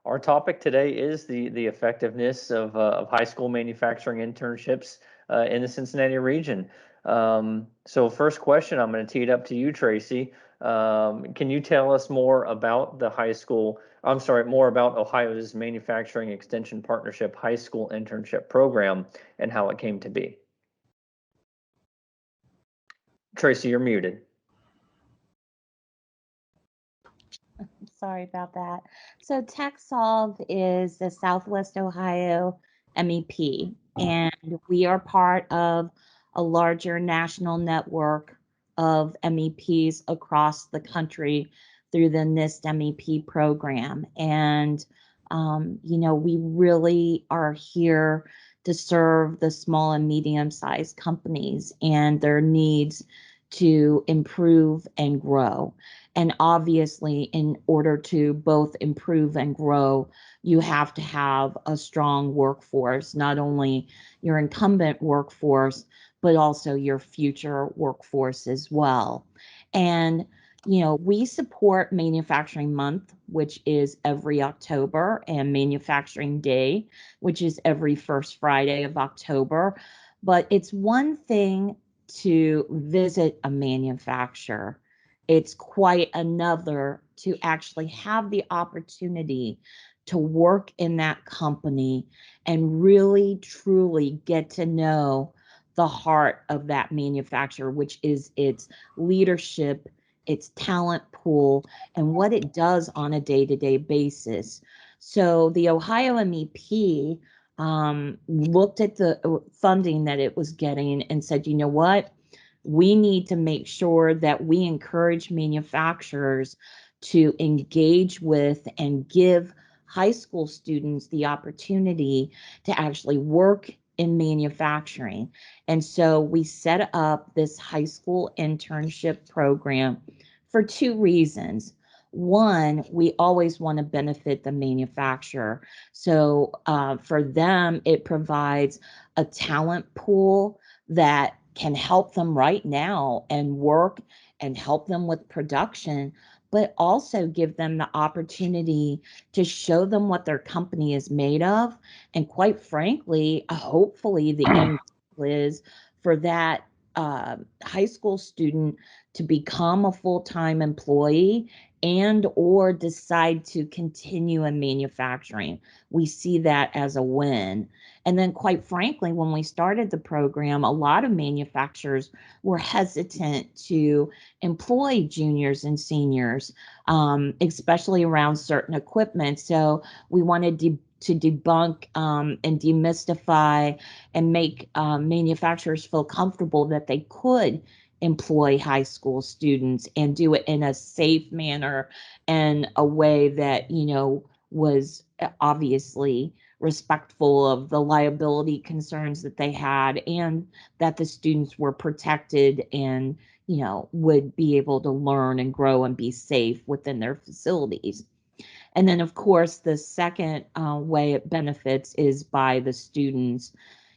Our topic today is the effectiveness of high school manufacturing internships in the Cincinnati region. So first question, I'm going to tee it up to you, Traci. Can you tell us more about more about Ohio's Manufacturing Extension Partnership High School Internship Program and how it came to be? Traci, you're muted. Sorry about that. So TechSolve is the Southwest Ohio MEP, and we are part of a larger national network of MEPs across the country through the NIST MEP program. And, we really are here to serve the small and medium-sized companies and their needs to improve and grow. And obviously, in order to both improve and grow, you have to have a strong workforce, not only your incumbent workforce, but also your future workforce as well. And, we support Manufacturing Month, which is every October, and Manufacturing Day, which is every first Friday of October. But it's one thing to visit a manufacturer. It's quite another to actually have the opportunity to work in that company and really truly get to know the heart of that manufacturer, which is its leadership, its talent pool, and what it does on a day-to-day basis. So the Ohio MEP looked at the funding that it was getting and said, you know what? We need to make sure that we encourage manufacturers to engage with and give high school students the opportunity to actually work in manufacturing. And so we set up this high school internship program for two reasons. One, we always want to benefit the manufacturer. So for them, it provides a talent pool that can help them right now and work and help them with production, but also give them the opportunity to show them what their company is made of. And quite frankly, hopefully the end goal is for that high school student to become a full-time employee and or decide to continue in manufacturing. We see that as a win. And then quite frankly, when we started the program, a lot of manufacturers were hesitant to employ juniors and seniors, especially around certain equipment. So we wanted to debunk and demystify and make manufacturers feel comfortable that they could employ high school students and do it in a safe manner and a way that, was obviously respectful of the liability concerns that they had and that the students were protected and, would be able to learn and grow and be safe within their facilities. And then, of course, the second way it benefits is by the students.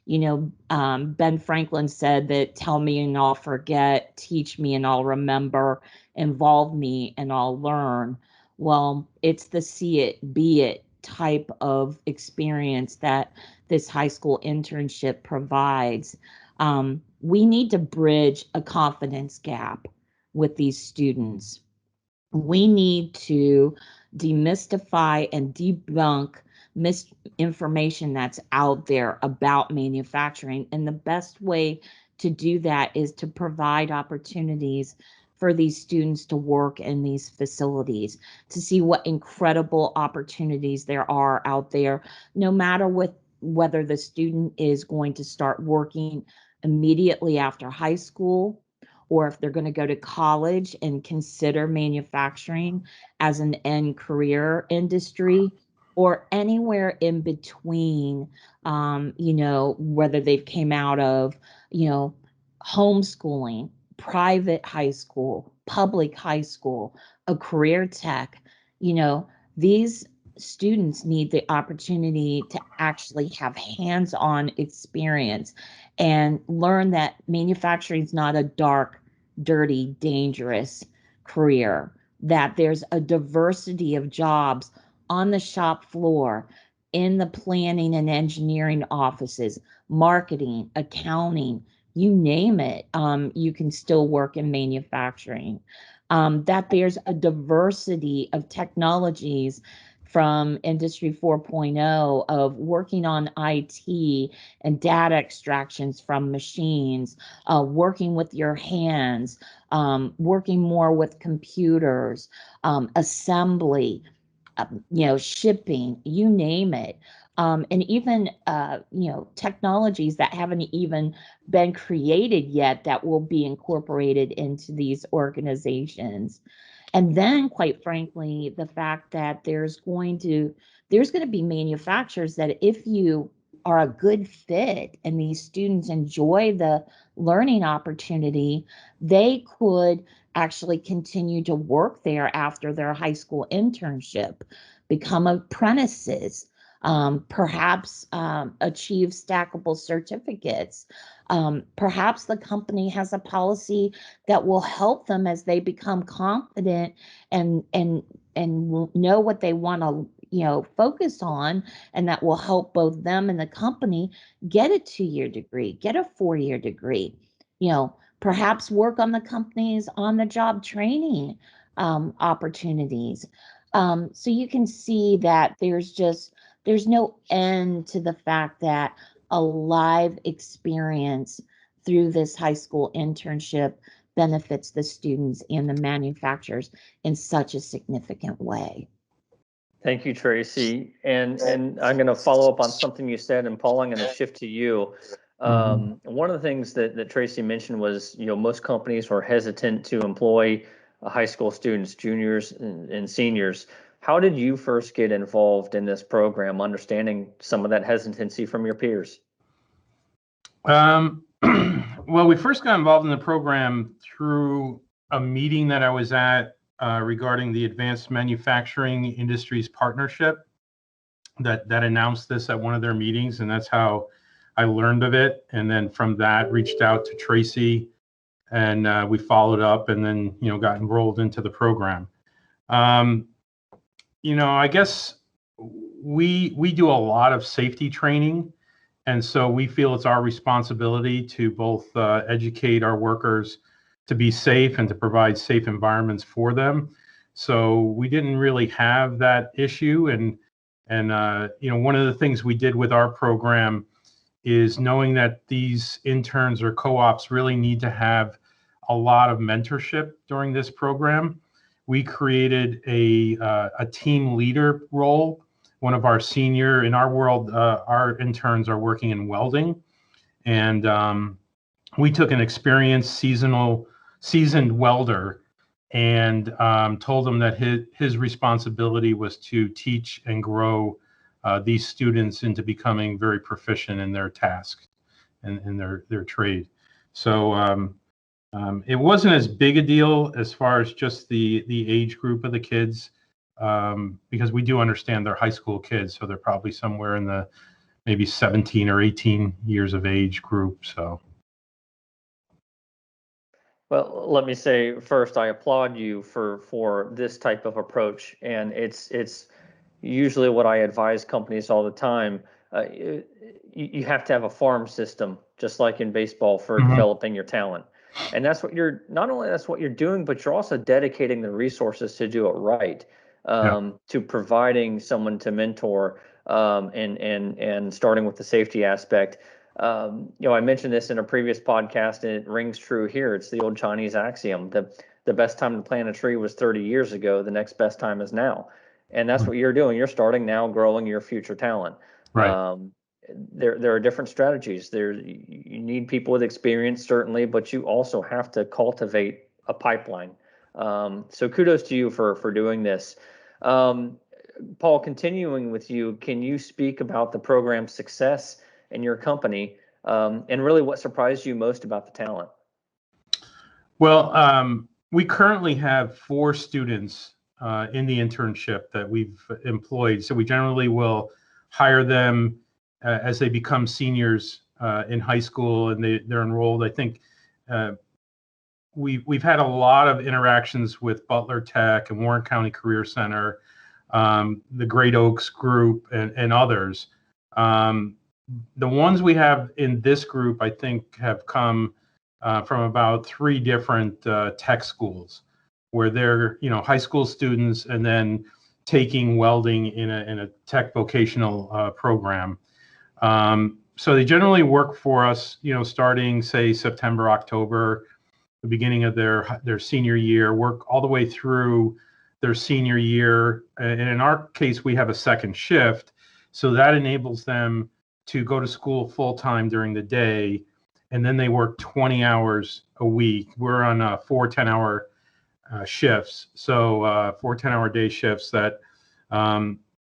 Ben Franklin said that tell me and I'll forget, teach me and I'll remember, involve me and I'll learn. Well, it's the see it, be it type of experience that this high school internship provides. We need to bridge a confidence gap with these students. We need to demystify and debunk misinformation that's out there about manufacturing. And the best way to do that is to provide opportunities for these students to work in these facilities, to see what incredible opportunities there are out there, no matter whether the student is going to start working immediately after high school, or if they're going to go to college and consider manufacturing as an end career industry, or anywhere in between, whether they've came out of, homeschooling, private high school, public high school, a career tech, these students need the opportunity to actually have hands-on experience and learn that manufacturing is not a dark, dirty, dangerous career, that there's a diversity of jobs on the shop floor, in the planning and engineering offices, marketing, accounting, you name it, you can still work in manufacturing. That there's a diversity of technologies from Industry 4.0 of working on IT and data extractions from machines, working with your hands, working more with computers, assembly, shipping, you name it. And even, technologies that haven't even been created yet that will be incorporated into these organizations. And then, quite frankly, the fact that there's going to be manufacturers that if you are a good fit and these students enjoy the learning opportunity, they could actually continue to work there after their high school internship, become apprentices, perhaps achieve stackable certificates. Perhaps the company has a policy that will help them as they become confident and will know what they want to focus on, and that will help both them and the company get a 2-year degree, get a 4-year degree, perhaps work on the company's on-the-job training opportunities. So you can see that there's no end to the fact that a live experience through this high school internship benefits the students and the manufacturers in such a significant way. Thank you, Traci. And I'm going to follow up on something you said, and Paul, I'm going to shift to you. One of the things that Traci mentioned was, most companies were hesitant to employ high school students, juniors and seniors. How did you first get involved in this program, understanding some of that hesitancy from your peers? Well, we first got involved in the program through a meeting that I was at regarding the Advanced Manufacturing Industries Partnership that announced this at one of their meetings, and that's how I learned of it. And then from that, reached out to Traci, and we followed up, and then got enrolled into the program. I guess we do a lot of safety training. And so we feel it's our responsibility to both educate our workers to be safe and to provide safe environments for them. So we didn't really have that issue. And one of the things we did with our program is knowing that these interns or co-ops really need to have a lot of mentorship during this program. We created a team leader role. One of our senior, in our world, our interns are working in welding. And we took an experienced seasoned welder and told him that his responsibility was to teach and grow these students into becoming very proficient in their task and in their trade. So it wasn't as big a deal as far as just the age group of the kids. Because we do understand they're high school kids, so they're probably somewhere in the maybe 17 or 18 years of age group. So, well, let me say first, I applaud you for this type of approach, and it's usually what I advise companies all the time. You have to have a farm system, just like in baseball, for developing your talent. And that's what not only that's what you're doing, but you're also dedicating the resources to do it right. To providing someone to mentor, and starting with the safety aspect. I mentioned this in a previous podcast, and it rings true here. It's the old Chinese axiom: the best time to plant a tree was 30 years ago. The next best time is now, and that's what you're doing. You're starting now, growing your future talent. right. There are different strategies. You need people with experience, certainly, but you also have to cultivate a pipeline. So kudos to you for doing this. Paul, continuing with you, can you speak about the program's success in your company, and really what surprised you most about the talent? Well, we currently have 4 students in the internship that we've employed. So we generally will hire them as they become seniors in high school, and they're enrolled. I think we've had a lot of interactions with Butler Tech and Warren County Career Center. the Great Oaks Group, and others. The ones we have in this group, I think, have come from about 3 different tech schools, where they're high school students and then taking welding in a tech vocational program. So they generally work for us, starting say September, October, the beginning of their senior year, work all the way through their senior year. And in our case, we have a second shift, so that enables them to go to school full time during the day, and then they work 20 hours a week. We're on 4 10-hour shifts, so 4 10-hour day shifts that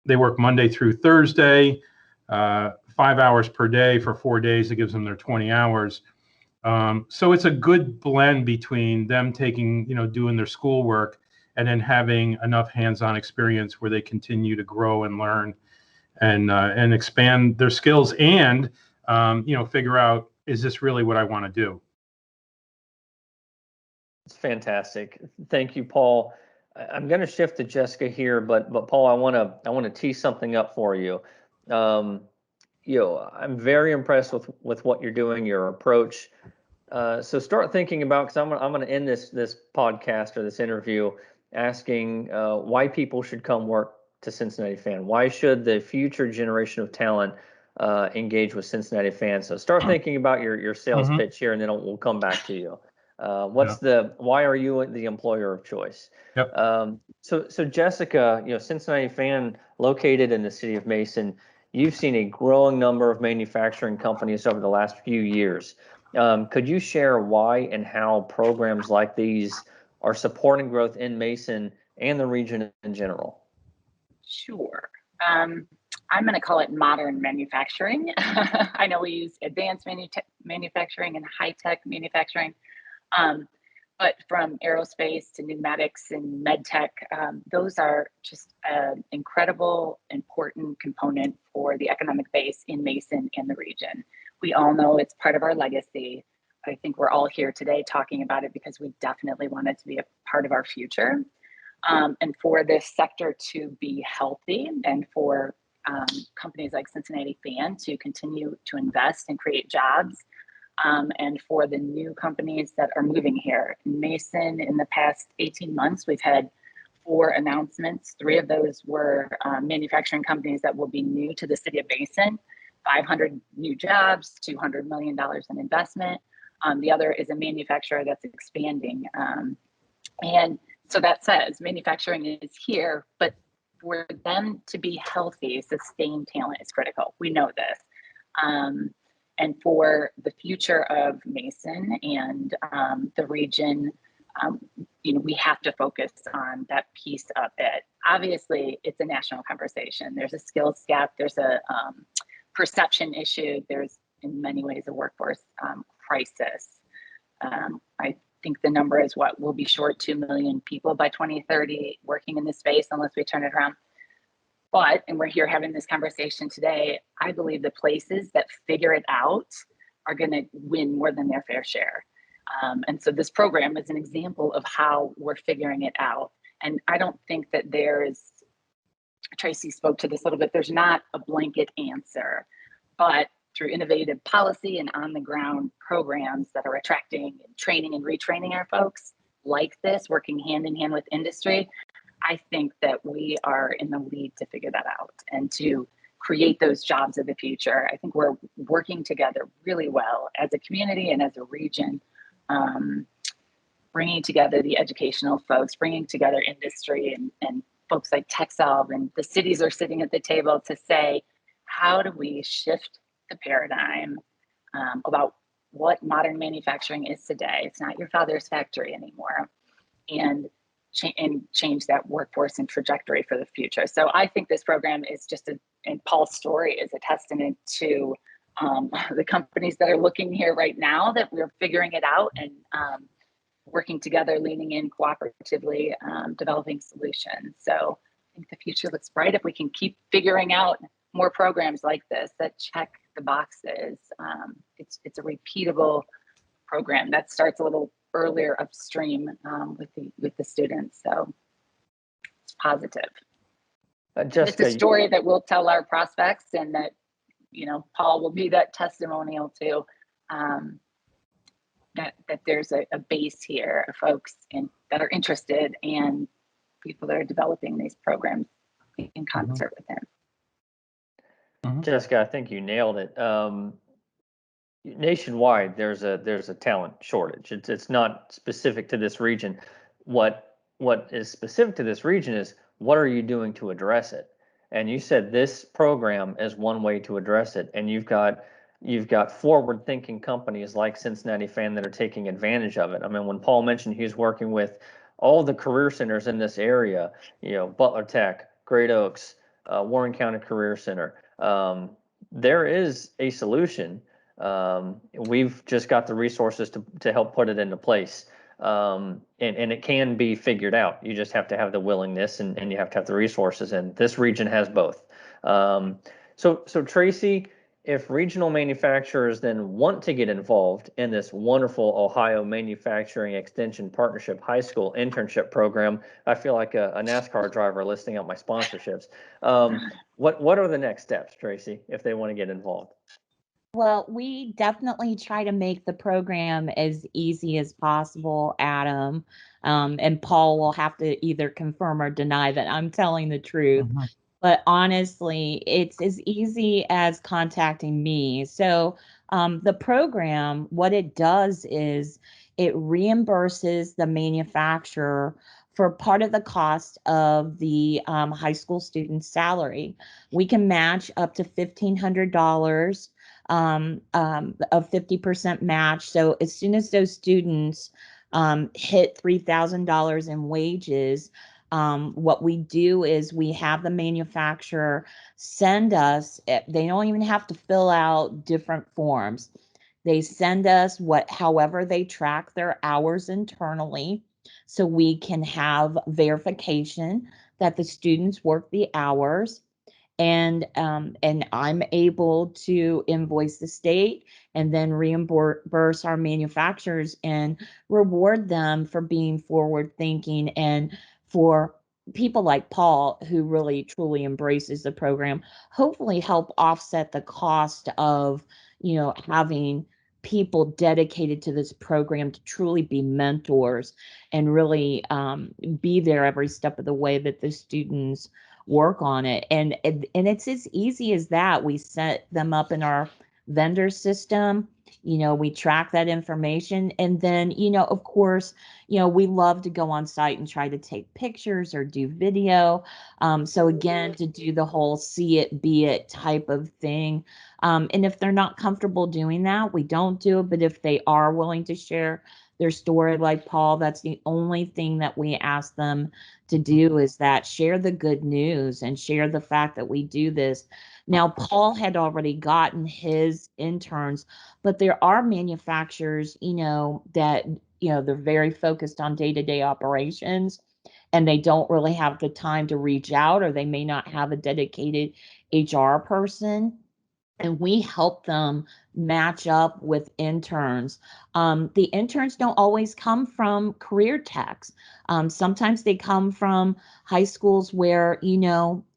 they work Monday through Thursday, 5 hours per day for 4 days. It gives them their 20 hours. So it's a good blend between them taking, doing their schoolwork and then having enough hands-on experience where they continue to grow and learn and expand their skills and, figure out, is this really what I want to do? It's fantastic. Thank you, Paul. I'm going to shift to Jessica here, but Paul, I want to tee something up for you. I'm very impressed with what you're doing, your approach. So start thinking about, because I'm going to end this podcast or this interview asking why people should come work to Cincinnati Fan. Why should the future generation of talent engage with Cincinnati Fan? So start thinking about your sales pitch here, and then we'll come back to you. Why are you the employer of choice? Yep. So Jessica, Cincinnati Fan, located in the city of Mason, you've seen a growing number of manufacturing companies over the last few years. Could you share why and how programs like these are supporting growth in Mason and the region in general? Sure. I'm going to call it modern manufacturing. I know we use advanced manufacturing and high-tech manufacturing, but from aerospace to pneumatics and med tech, those are just an incredible, important component for the economic base in Mason and the region. We all know it's part of our legacy. I think we're all here today talking about it because we definitely want it to be a part of our future. And for this sector to be healthy, and for companies like Cincinnati Fan to continue to invest and create jobs, and for the new companies that are moving here. In Mason, in the past 18 months, we've had 4 announcements. 3 of those were manufacturing companies that will be new to the city of Mason, 500 new jobs, $200 million in investment. The other is a manufacturer that's expanding. And so that says manufacturing is here, but for them to be healthy, sustained talent is critical. We know this. And for the future of Mason and the region, we have to focus on that piece of it. Obviously, it's a national conversation. There's a skills gap. There's a perception issue. There's, in many ways, a workforce crisis. I think the number is we'll be short 2 million people by 2030 working in this space unless we turn it around. But, and we're here having this conversation today, I believe the places that figure it out are going to win more than their fair share. And so this program is an example of how we're figuring it out. And I don't think that Traci spoke to this a little bit, there's not a blanket answer, but through innovative policy and on-the-ground programs that are attracting and training and retraining our folks like this, working hand in hand with industry, I think that we are in the lead to figure that out and to create those jobs of the future. I think we're working together really well as a community and as a region, bringing together the educational folks, bringing together industry and folks like TechSolve, and the cities are sitting at the table to say, how do we shift the paradigm about what modern manufacturing is today? It's not your father's factory anymore. And change that workforce and trajectory for the future. So I think this program is and Paul's story is a testament to the companies that are looking here right now, that we're figuring it out and working together, leaning in cooperatively, developing solutions. So I think the future looks bright if we can keep figuring out more programs like this that check the boxes. It's a repeatable program that starts a little earlier upstream with the students, so it's positive. It's a Jessica, story that we'll tell our prospects, and that, Paul will be that testimonial to, that there's a base here of folks that are interested, and people that are developing these programs in concert with him. Jessica, I think you nailed it. Nationwide, there's a talent shortage. It's not specific to this region. What is specific to this region is, what are you doing to address it? And you said this program is one way to address it. And you've got forward-thinking companies like Cincinnati Fan that are taking advantage of it. I mean, when Paul mentioned he's working with all the career centers in this area, Butler Tech, Great Oaks, Warren County Career Center, there is a solution. We've just got the resources to help put it into place. And it can be figured out. You just have to have the willingness, and you have to have the resources, and this region has both. So Traci, if regional manufacturers then want to get involved in this wonderful Ohio Manufacturing Extension Partnership High School Internship Program, I feel like a NASCAR driver listing out my sponsorships. What are the next steps, Traci, if they want to get involved? Well, we definitely try to make the program as easy as possible, Adam. And Paul will have to either confirm or deny that I'm telling the truth. But honestly, it's as easy as contacting me. So the program, what it does is it reimburses the manufacturer for part of the cost of the high school student's salary. We can match up to $1,500 of 50% match. So as soon as those students hit $3,000 in wages, what we do is we have the manufacturer send us, they don't even have to fill out different forms. They send us however they track their hours internally, so we can have verification that the students work the hours. And I'm able to invoice the state and then reimburse our manufacturers and reward them for being forward thinking, and for people like Paul, who really truly embraces the program, hopefully help offset the cost of, having people dedicated to this program to truly be mentors and really be there every step of the way that the students work on it. And it's as easy as that. We set them up in our vendor system. We track that information, and then, of course, we love to go on site and try to take pictures or do video. So again, to do the whole see it, be it type of thing. And if they're not comfortable doing that, we don't do it. But if they are willing to share their story like Paul, that's the only thing that we ask them to do, is that share the good news and share the fact that we do this. Now, Paul had already gotten his interns, but there are manufacturers, that, they're very focused on day-to-day operations, and they don't really have the time to reach out, or they may not have a dedicated HR person. And we help them match up with interns. The interns don't always come from career techs. Sometimes they come from high schools where,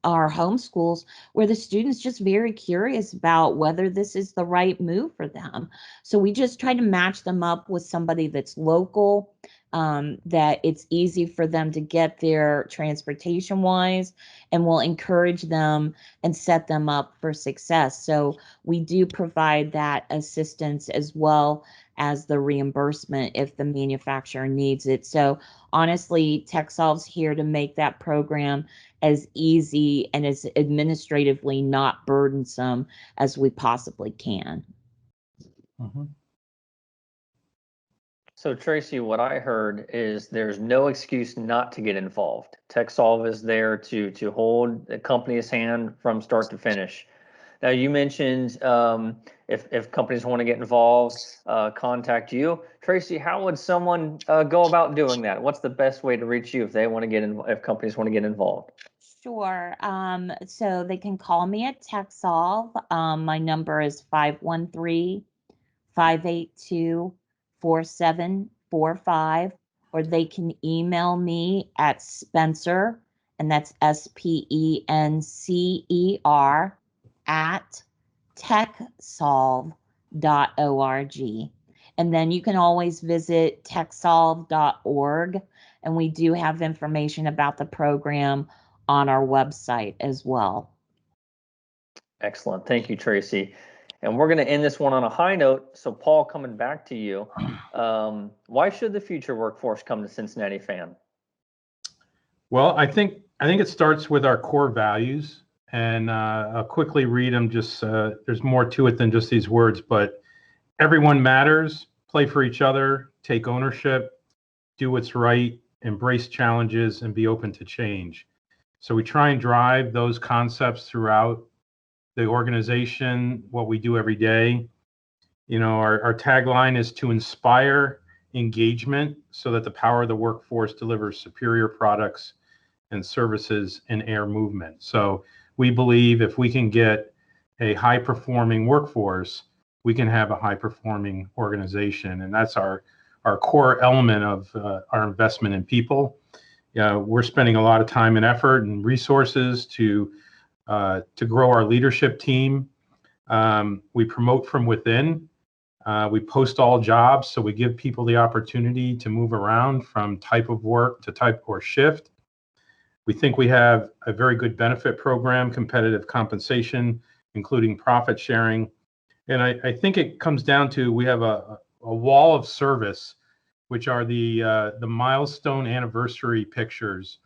our home schools, where the students just very curious about whether this is the right move for them. So we just try to match them up with somebody that's local, that it's easy for them to get there transportation wise, and we'll encourage them and set them up for success. So we do provide that assistance as well as the reimbursement if the manufacturer needs it. So honestly, TechSolve's here to make that program as easy and as administratively not burdensome as we possibly can. So Traci, what I heard is there's no excuse not to get involved. TechSolve is there to hold the company's hand from start to finish. Now, you mentioned if companies want to get involved, contact you. Traci, how would someone go about doing that? What's the best way to reach you if they want to if companies want to get involved? Sure. So they can call me at TechSolve. My number is 513-582-4745, or they can email me at Spencer and that's SPENCER at techsolve.org. And then you can always visit techsolve.org, and we do have information about the program on our website as well. Excellent. Thank you, Traci. And we're going to end this one on a high note. So, Paul, coming back to you, why should the future workforce come to Cincinnati Fan? Well, I think it starts with our core values, and I'll quickly read them. Just there's more to it than just these words, but everyone matters, play for each other, take ownership, do what's right, embrace challenges, and be open to change. So we try and drive those concepts throughout the organization, what we do every day. You know, our tagline is to inspire engagement so that the power of the workforce delivers superior products and services in air movement. So we believe if we can get a high-performing workforce, we can have a high-performing organization, and that's our core element of our investment in people. We're spending a lot of time and effort and resources to grow our leadership team. We promote from within. We post all jobs, so we give people the opportunity to move around from type of work to type or shift. We think we have a very good benefit program, competitive compensation, including profit sharing. And I think it comes down to we have a wall of service, which are the milestone anniversary pictures.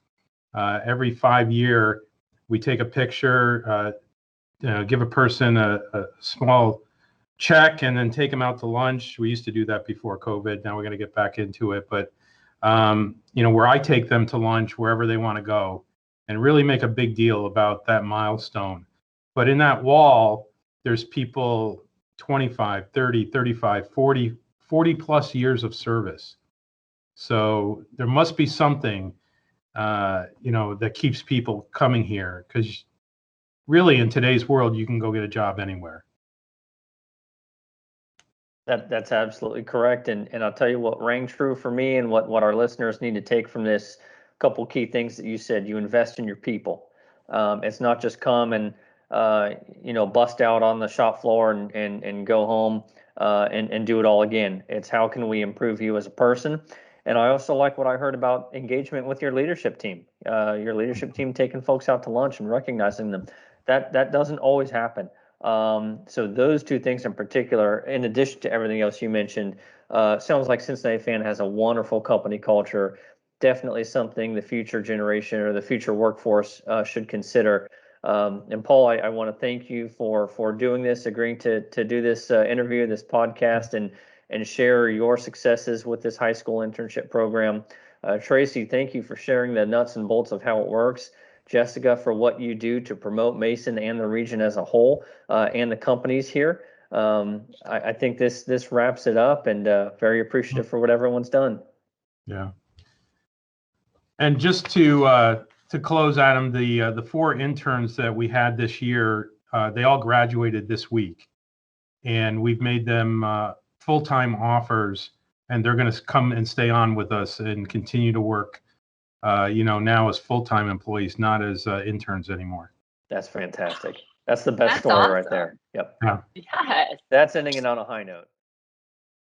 Every 5 year, we take a picture, give a person a small check, and then take them out to lunch. We used to do that before COVID. Now we're going to get back into it. But, where I take them to lunch, wherever they want to go, and really make a big deal about that milestone. But in that wall, there's people 25, 30, 35, 40 plus years of service. So there must be something, that keeps people coming here, because really in today's world, you can go get a job anywhere. That's absolutely correct. And I'll tell you what rang true for me and what our listeners need to take from this. Couple key things that you said. You invest in your people. It's not just come and bust out on the shop floor and go home and do it all again. It's how can we improve you as a person. And I also like what I heard about engagement with your leadership team. Your leadership team taking folks out to lunch and recognizing them. That doesn't always happen. So those two things in particular, in addition to everything else you mentioned, sounds like Cincinnati Fan has a wonderful company culture. Definitely something the future generation or the future workforce should consider. And Paul, I want to thank you for doing this, agreeing to do this interview, this podcast, and share your successes with this high school internship program. Traci, thank you for sharing the nuts and bolts of how it works. Jessica, for what you do to promote Mason and the region as a whole, and the companies here. I think this wraps it up, and very appreciative for what everyone's done. Yeah. And just to close, Adam, the 4 interns that we had this year, they all graduated this week, and we've made them full-time offers, and they're going to come and stay on with us and continue to work, now as full-time employees, not as interns anymore. That's fantastic. That's the best story awesome. right there. Yep. Yeah. Yes. That's ending it on a high note.